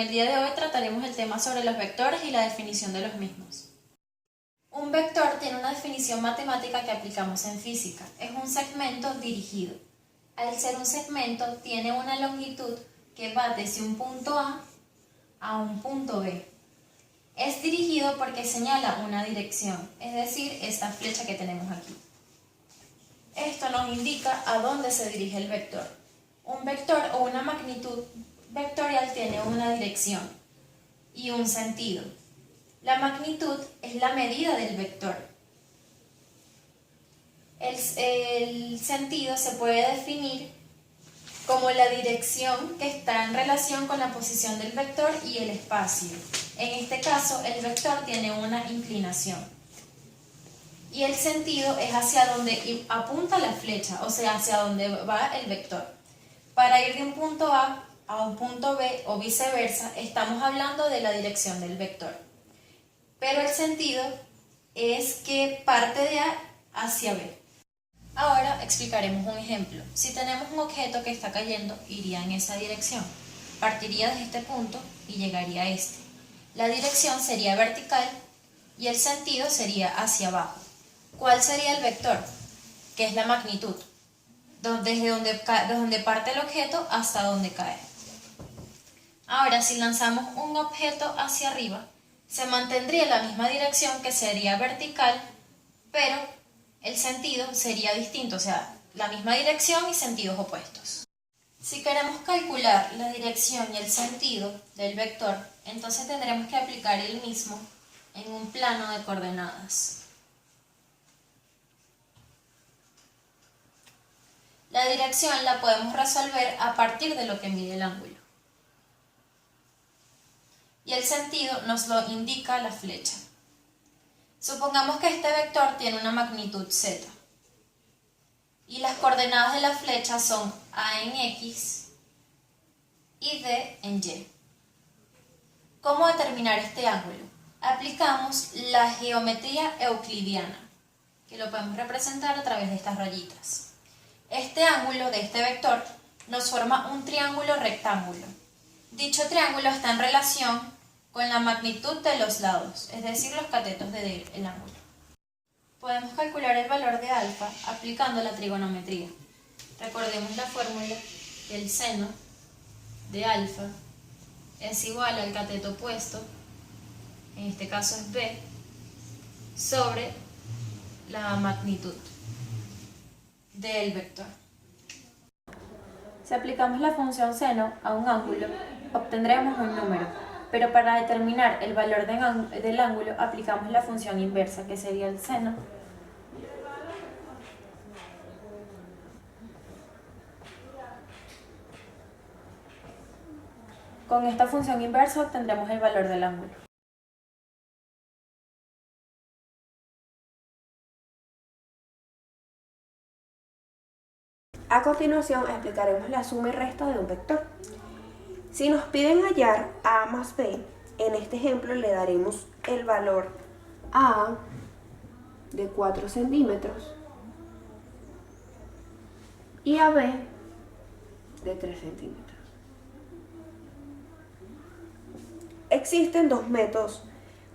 el día de hoy trataremos el tema sobre los vectores y la definición de los mismos. Un vector tiene una definición matemática que aplicamos en física. Es un segmento dirigido. Al ser un segmento, tiene una longitud que va desde un punto a un punto B. Es dirigido porque señala una dirección, es decir, esta flecha que tenemos aquí. Esto nos indica a dónde se dirige el vector. Un vector o una magnitud vectorial tiene una dirección y un sentido. La magnitud es la medida del vector. El sentido se puede definir como la dirección que está en relación con la posición del vector y el espacio. En este caso, el vector tiene una inclinación. Y el sentido es hacia donde apunta la flecha, o sea, hacia donde va el vector. Para ir de un punto A un punto B o viceversa, estamos hablando de la dirección del vector. Pero el sentido es que parte de A hacia B. Ahora explicaremos un ejemplo. Si tenemos un objeto que está cayendo, iría en esa dirección. Partiría desde este punto y llegaría a este. La dirección sería vertical y el sentido sería hacia abajo. ¿Cuál sería el vector? Que es la magnitud. Desde donde parte el objeto hasta donde cae. Ahora, si lanzamos un objeto hacia arriba, se mantendría la misma dirección, que sería vertical, pero el sentido sería distinto, o sea, la misma dirección y sentidos opuestos. Si queremos calcular la dirección y el sentido del vector, entonces tendremos que aplicar el mismo en un plano de coordenadas. La dirección la podemos resolver a partir de lo que mide el ángulo. Y el sentido nos lo indica la flecha. Supongamos que este vector tiene una magnitud z. Y las coordenadas de la flecha son A en X y D en Y. ¿Cómo determinar este ángulo? Aplicamos la geometría euclidiana, que lo podemos representar a través de estas rayitas. Este ángulo de este vector nos forma un triángulo rectángulo. Dicho triángulo está en relación con la magnitud de los lados, es decir, los catetos del ángulo. Podemos calcular el valor de alfa aplicando la trigonometría. Recordemos la fórmula que el seno de alfa es igual al cateto opuesto, en este caso es b, sobre la magnitud del vector. Si aplicamos la función seno a un ángulo, obtendremos un número, pero para determinar el valor del ángulo aplicamos la función inversa, que sería el seno con esta función inversa obtendremos el valor del ángulo. A continuación explicaremos la suma y resta de un vector. Si nos piden hallar A más B, en este ejemplo le daremos el valor A de 4 centímetros y a B de 3 centímetros. Existen dos métodos.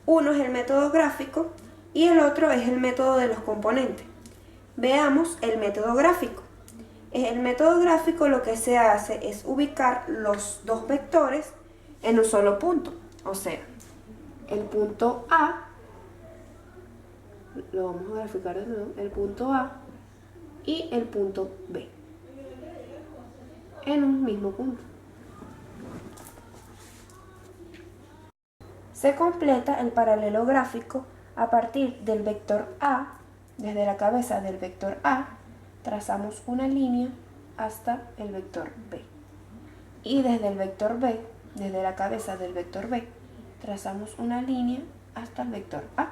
Uno es el método gráfico y el otro es el método de los componentes. Veamos el método gráfico. En el método gráfico lo que se hace es ubicar los dos vectores en un solo punto. O sea, el punto A, lo vamos a graficar de nuevo, el punto A y el punto B en un mismo punto. Se completa el paralelo gráfico a partir del vector A. Desde la cabeza del vector A trazamos una línea hasta el vector B. Y desde el vector B, desde la cabeza del vector B, trazamos una línea hasta el vector A.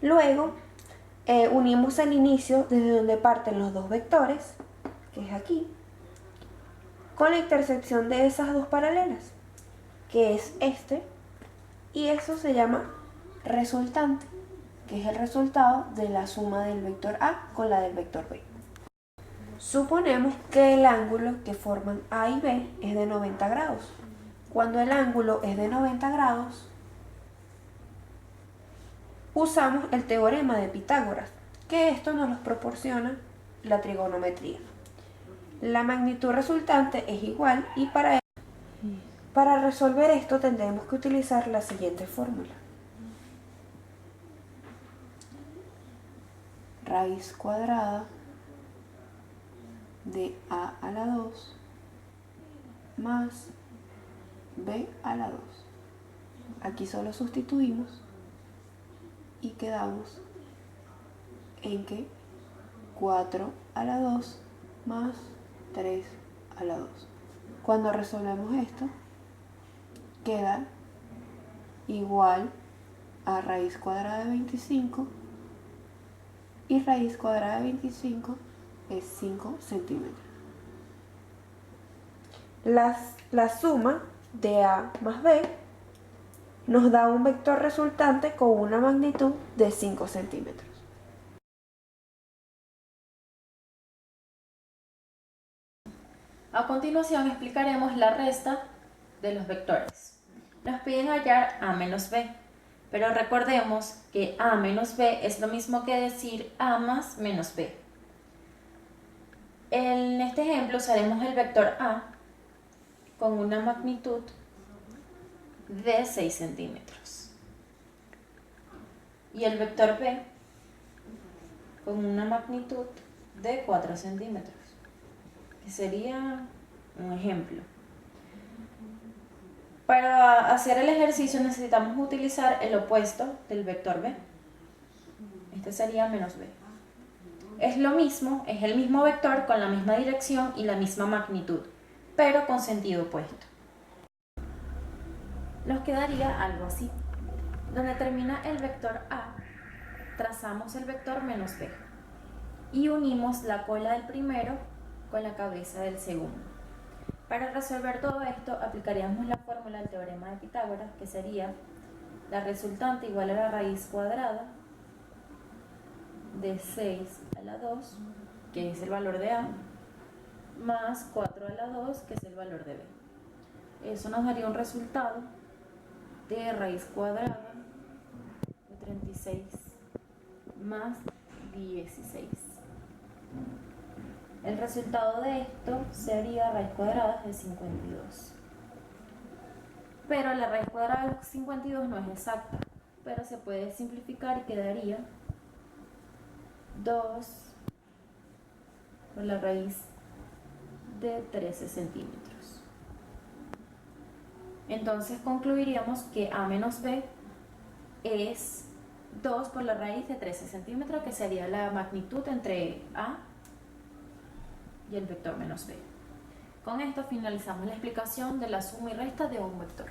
Luego, unimos el inicio desde donde parten los dos vectores, que es aquí, con la intersección de esas dos paralelas, que es este, y eso se llama resultante, que es el resultado de la suma del vector A con la del vector B. Suponemos que el ángulo que forman A y B es de 90 grados. Cuando el ángulo es de 90 grados, usamos el teorema de Pitágoras, que esto nos lo proporciona la trigonometría. La magnitud resultante es igual y para resolver esto tendremos que utilizar la siguiente fórmula. Raíz cuadrada de a a la 2 más b a la 2. Aquí solo sustituimos y quedamos en que 4 a la 2 más 3 a la 2. Cuando resolvemos esto, queda igual a raíz cuadrada de 25 y raíz cuadrada de 25 es 5 centímetros. La suma de a más b nos da un vector resultante con una magnitud de 5 centímetros. A continuación explicaremos la resta de los vectores. Nos piden hallar a menos b, pero recordemos que a menos b es lo mismo que decir a más menos b. En este ejemplo usaremos el vector a con una magnitud de 6 centímetros y el vector b con una magnitud de 4 centímetros, que sería un ejemplo. Para hacer el ejercicio necesitamos utilizar el opuesto del vector b. Este sería menos b. Es lo mismo, es el mismo vector con la misma dirección y la misma magnitud, pero con sentido opuesto. Nos quedaría algo así. Donde termina el vector a, trazamos el vector menos b y unimos la cola del primero con la cabeza del segundo. Para resolver todo esto aplicaríamos la fórmula del teorema de Pitágoras, que sería la resultante igual a la raíz cuadrada de 6 a la 2, que es el valor de a, más 4 a la 2, que es el valor de b. Eso nos daría un resultado de raíz cuadrada de 36 más 16. El resultado de esto sería raíz cuadrada de 52. Pero la raíz cuadrada de 52 no es exacta, pero se puede simplificar y quedaría 2 por la raíz de 13 centímetros. Entonces concluiríamos que a menos b es 2 por la raíz de 13 centímetros, que sería la magnitud entre a y el vector menos b. Con esto finalizamos la explicación de la suma y resta de un vector.